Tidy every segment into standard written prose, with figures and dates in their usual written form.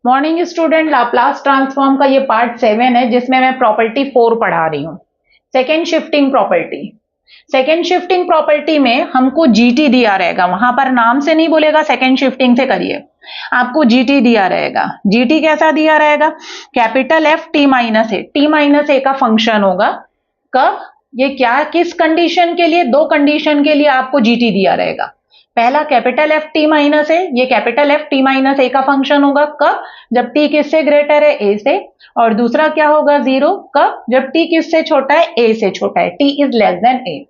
Morning student, Laplace transform का ये part 7 है जिसमें मैं प्रॉपर्टी 4 पढ़ा रही हूँ। Second shifting property. Second shifting property में हमको जीटी दिया रहेगा, वहां पर नाम से नहीं बोलेगा, सेकेंड शिफ्टिंग से करिए। आपको जीटी दिया रहेगा। जीटी कैसा दिया रहेगा? कैपिटल एफ टी माइनस ए, टी माइनस ए का फंक्शन होगा। कब? ये क्या, किस कंडीशन के लिए? दो कंडीशन के लिए आपको जीटी दिया रहेगा। पहला कैपिटल एफ टी माइनस ए, ये कैपिटल एफ टी माइनस ए का फंक्शन होगा। कब? जब टी किससे ग्रेटर है? ए से। और दूसरा क्या होगा? जीरो। कब? जब टी किससे छोटा है? ए से छोटा है, टी इज लेस देन ए।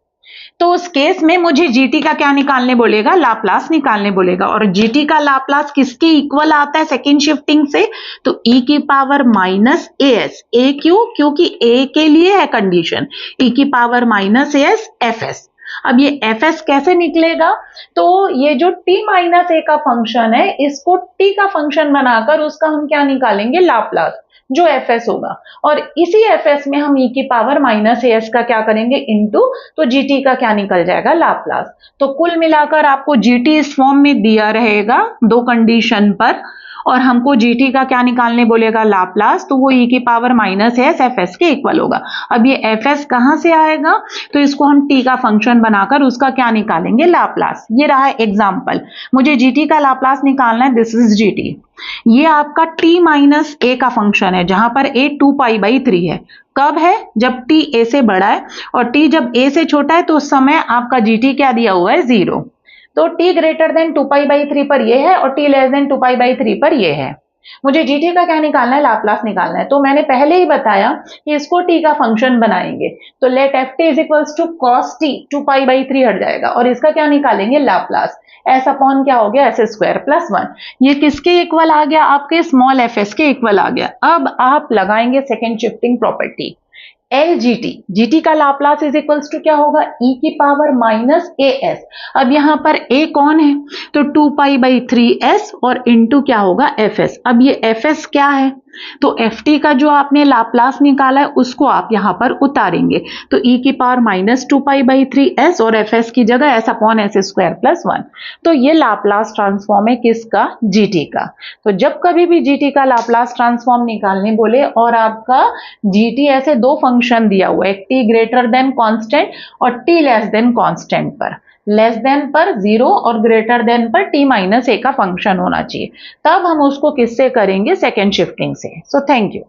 तो उस केस में मुझे जीटी का क्या निकालने बोलेगा? लाप्लास निकालने बोलेगा। और जीटी का लाप्लास किसके इक्वल आता है सेकेंड शिफ्टिंग से? तो ई की पावर माइनस ए एस। ए क्यों? क्योंकि ए के लिए है कंडीशन। ई की power minus A S F S. अब ये एफ एस कैसे निकलेगा? तो ये जो टी माइनस ए का फंक्शन है, इसको टी का फंक्शन बनाकर उसका हम क्या निकालेंगे? लाप्लास, जो एफ एस होगा। और इसी एफ एस में हम ई की पावर माइनस ए एस का क्या करेंगे? इनटू, तो जीटी का क्या निकल जाएगा? लाप्लास। तो कुल मिलाकर आपको जीटी इस फॉर्म में दिया रहेगा दो कंडीशन पर, और हमको जीटी का क्या निकालने बोलेगा? लाप्लास। तो वो ई की power minus S F S के इक्वल होगा। अब ये एफ एस कहां से आएगा? तो इसको हम टी का फंक्शन बनाकर उसका क्या निकालेंगे? लाप्लास। ये रहा एग्जाम्पल। मुझे जीटी का लाप्लास निकालना है, दिस इज जीटी। ये आपका t माइनस ए का फंक्शन है, जहां पर a 2π/3 है। कब है? जब t a से बड़ा है, और t जब a से छोटा है तो उस समय आपका gt क्या दिया हुआ है? 0। तो t ग्रेटर देन 2π/3 पर ये है, और t लेस देन 2π/3 पर ये है। मुझे जीटी का क्या निकालना है? लाप्लास निकालना है। तो मैंने पहले ही बताया कि इसको टी का फंक्शन बनाएंगे। तो let F T is equals to cos T, 2π/3 हट जाएगा, और इसका क्या निकालेंगे? लाप्लास। एस अपॉन क्या हो गया? S square plus 1। ये किसके इक्वल आ गया? आपके स्मॉल एफ एस के इक्वल आ गया। अब आप लगाएंगे second shifting property. L G T, G T का लाप्लास इज इक्वल्स टू क्या होगा? ई की पावर माइनस ए एस। अब यहां पर ए कौन है? तो 2π/3s और इंटू क्या होगा? F S. अब ये एफ एस क्या है? तो एफ टी का जो आपने लाप्लास निकाला है उसको आप यहां पर उतारेंगे। तो ई की पावर माइनस 2π/3s और एफ एस की जगह S upon S square plus 1। तो ये लाप्लास ट्रांसफॉर्म है किसका? जीटी का। तो जब कभी भी जीटी का लाप्लास ट्रांसफॉर्म निकालने बोले और आपका जीटी ऐसे दो फंक्शन दिया हुआ है, टी ग्रेटर देन कांस्टेंट और टी लेस देन कांस्टेंट पर, लेस देन पर 0 और ग्रेटर देन पर टी माइनस ए का फंक्शन होना चाहिए, तब हम उसको किससे करेंगे? सेकेंड शिफ्टिंग से। So thank you.